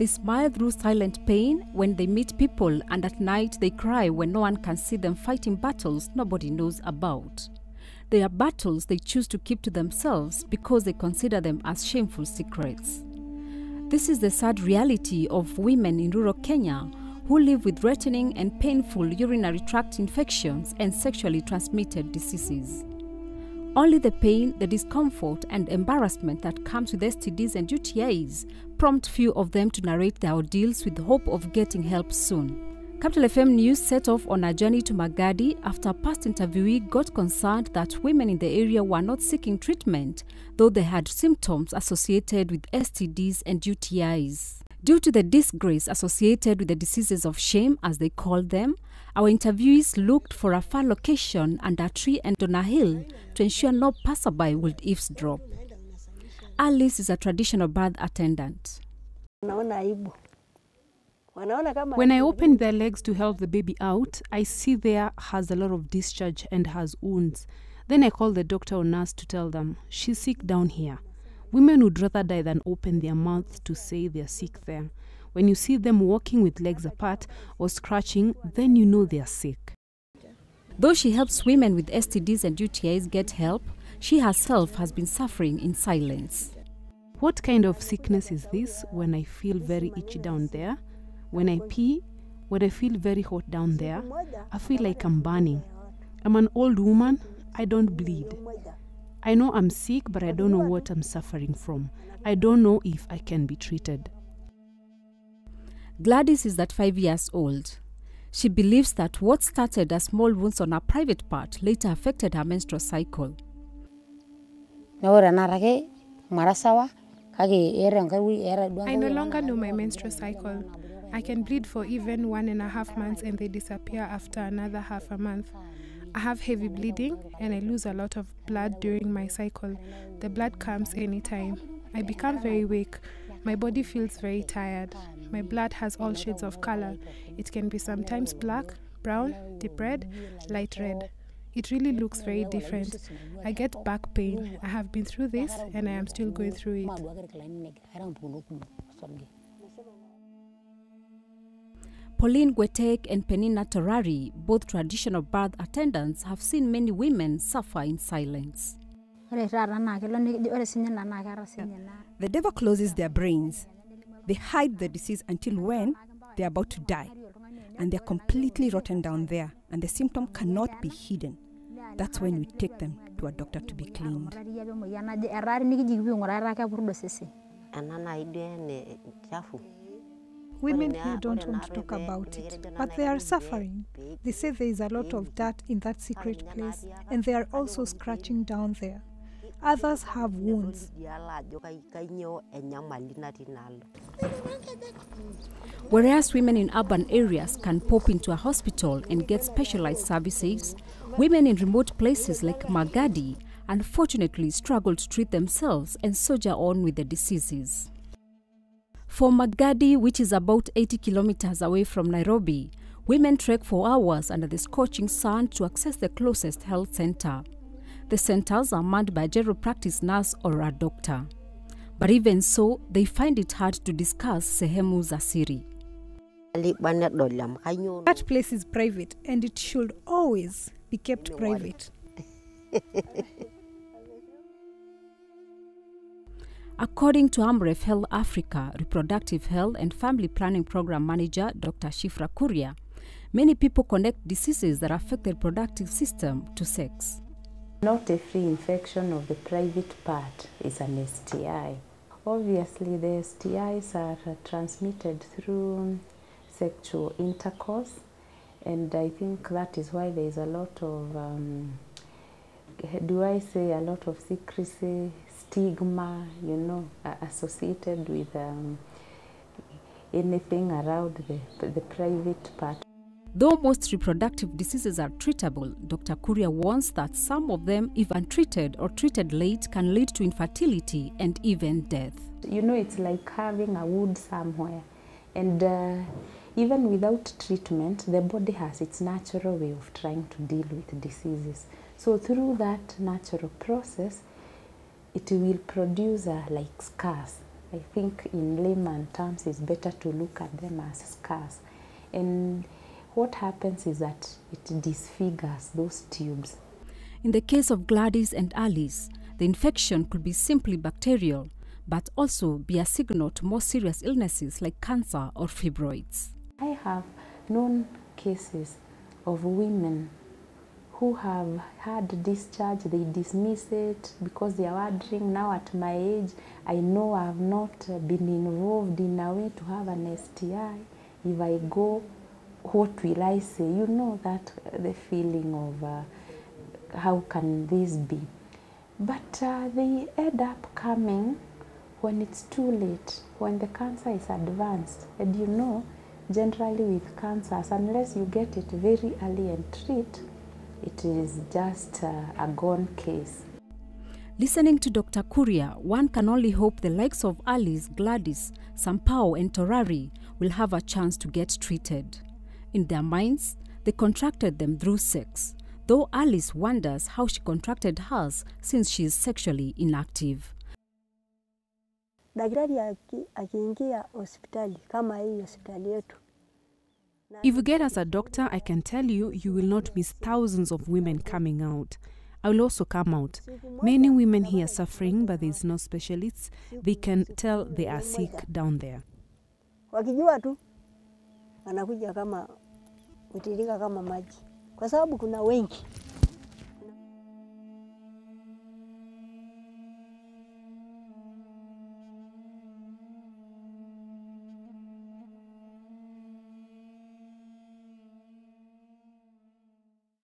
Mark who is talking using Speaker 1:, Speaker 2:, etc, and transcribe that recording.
Speaker 1: They smile through silent pain when they meet people, and at night they cry when no one can see them fighting battles nobody knows about. They are battles they choose to keep to themselves because they consider them as shameful secrets. This is the sad reality of women in rural Kenya who live with threatening and painful urinary tract infections and sexually transmitted diseases. Only the pain, the discomfort and embarrassment that comes with STDs and UTIs prompt few of them to narrate their ordeals with the hope of getting help soon. Capital FM News set off on a journey to Magadi after a past interviewee got concerned that women in the area were not seeking treatment, though they had symptoms associated with STDs and UTIs. Due to the disgrace associated with the diseases of shame, as they called them, our interviewees looked for a far location under a tree and on a hill to ensure no passerby would eavesdrop. Alice is a traditional birth attendant.
Speaker 2: When I opened their legs to help the baby out, I see there has a lot of discharge and has wounds. Then I called the doctor or nurse to tell them, she's sick down here. Women would rather die than open their mouths to say they're sick there. When you see them walking with legs apart or scratching, then you know they're sick.
Speaker 1: Though she helps women with STDs and UTIs get help, she herself has been suffering in silence.
Speaker 2: What kind of sickness is this when I feel very itchy down there? When I pee, when I feel very hot down there, I feel like I'm burning. I'm an old woman, I don't bleed. I know I'm sick, but I don't know what I'm suffering from. I don't know if I can be treated.
Speaker 1: Gladys is 5 years old. She believes that what started as small wounds on her private part later affected her menstrual cycle.
Speaker 3: I no
Speaker 4: longer know my menstrual cycle. I can bleed for even 1.5 months and they disappear after another half a month. I have heavy bleeding and I lose a lot of blood during my cycle. The blood comes anytime. I become very weak. My body feels very tired. My blood has all shades of color. It can be sometimes black, brown, deep red, light red. It really looks very different. I get back pain. I have been through this and I am still going through it.
Speaker 1: Pauline Gwetek and Penina Torari, both traditional birth attendants, have seen many women suffer in silence.
Speaker 5: The devil closes their brains. They hide the disease until when they're about to die. And they're completely rotten down there, and the symptom cannot be hidden. That's when we take them to a doctor to be cleaned.
Speaker 6: Women here don't want to talk about it, but they are suffering. They say there is a lot of dirt in that secret place, and they are also scratching down there. Others have wounds.
Speaker 1: Whereas women in urban areas can pop into a hospital and get specialized services, women in remote places like Magadi unfortunately struggle to treat themselves and soldier on with the diseases. For Magadi, which is about 80 kilometers away from Nairobi, women trek for hours under the scorching sun to access the closest health center. The centers are manned by a general practice nurse or a doctor. But even so, they find it hard to discuss sehemu za siri.
Speaker 6: That place is private and it should always be kept private.
Speaker 1: According to Amref Health Africa, Reproductive Health and Family Planning Program Manager Dr. Shifra Kuria, many people connect diseases that affect the reproductive system to sex.
Speaker 7: Not every infection of the private part is an STI. Obviously, the STIs are transmitted through sexual intercourse, and I think that is why there is a lot of, a lot of secrecy, stigma, associated with anything around the private part.
Speaker 1: Though most reproductive diseases are treatable, Dr. Kuria warns that some of them, if untreated or treated late, can lead to infertility and even death.
Speaker 7: It's like having a wound somewhere. And even without treatment, the body has its natural way of trying to deal with diseases. So through that natural process, it will produce like scars I think in layman terms it's better to look at them as scars. And what happens is that it disfigures those tubes.
Speaker 1: In the case of Gladys and Alice, the infection could be simply bacterial, but also be a signal to more serious illnesses like cancer or fibroids.
Speaker 7: I have known cases of women who have had discharge, they dismiss it because they are wondering, now at my age, I know I have not been involved in a way to have an STI. If I go, what will I say? You know that the feeling of how can this be? But they end up coming when it's too late, when the cancer is advanced. And you know, generally with cancers, unless you get it very early and treat, it is just a gone case.
Speaker 1: Listening to Dr. Kuria, one can only hope the likes of Alice, Gladys, Sampao and Torari will have a chance to get treated. In their minds, they contracted them through sex, though Alice wonders how she contracted hers since she is sexually inactive.
Speaker 2: If you get us a doctor, I can tell you, you will not miss thousands of women coming out. I will also come out. Many women here suffering, but there is no specialists. They can tell they are sick down there.
Speaker 8: Wakijua tu anakuja kama utiririka kama maji, kwa sababu kuna wengi.